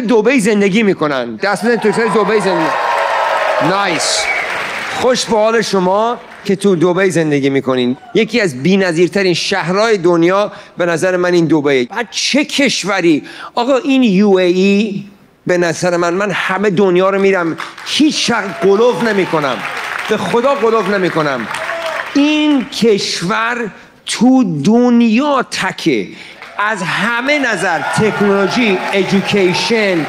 دبی زندگی میکنن. دست بزنید توریستای دبی زندگی. نایس. خوش به حال شما که تو دبی زندگی میکنین. یکی از بی‌نظیرترین شهرهای دنیا به نظر من این دبی. بعد چه کشوری آقا این UAE به نظر من همه دنیا رو میرم، هیچ قلوف نمیکنم، به خدا قلوف نمیکنم. این کشور تو دنیا تکه، از همه نظر، تکنولوژی، ایژوکیشن،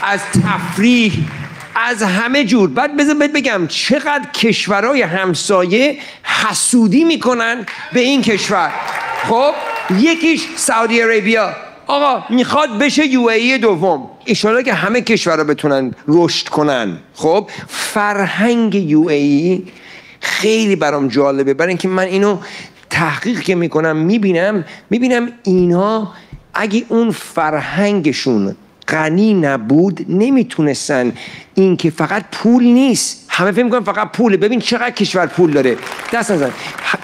از تفریح، از همه جور. بعد بذار بگم چقدر کشورهای همسایه حسودی میکنن به این کشور. خب یکیش سعودی عربیا، آقا میخواد بشه UAE دوم. انشالله که همه کشورها بتونن رشد کنن. خب فرهنگ UAE خیلی برام جالبه، برای اینکه من اینو تحقیق که میکنم میبینم اینا اگه اون فرهنگشون غنی نبود نمیتونستن. این که فقط پول نیست، همه فکر میکنن فقط پوله. ببین چقدر کشور پول داره، دست نزن.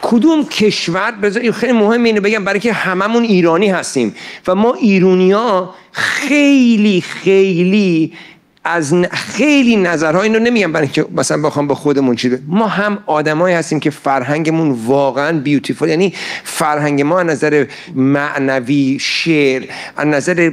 کدوم کشور، بذار خیلی مهمه اینو بگم برای که هممون ایرانی هستیم و ما ایرانی‌ها خیلی از خیلی نظرها، اینو نمیگم برای که مثلا بخوام به خودمون چیزه، ما هم آدمایی هستیم که فرهنگمون واقعا بیوتیفول، یعنی فرهنگ ما از نظر معنوی، شعر، از نظر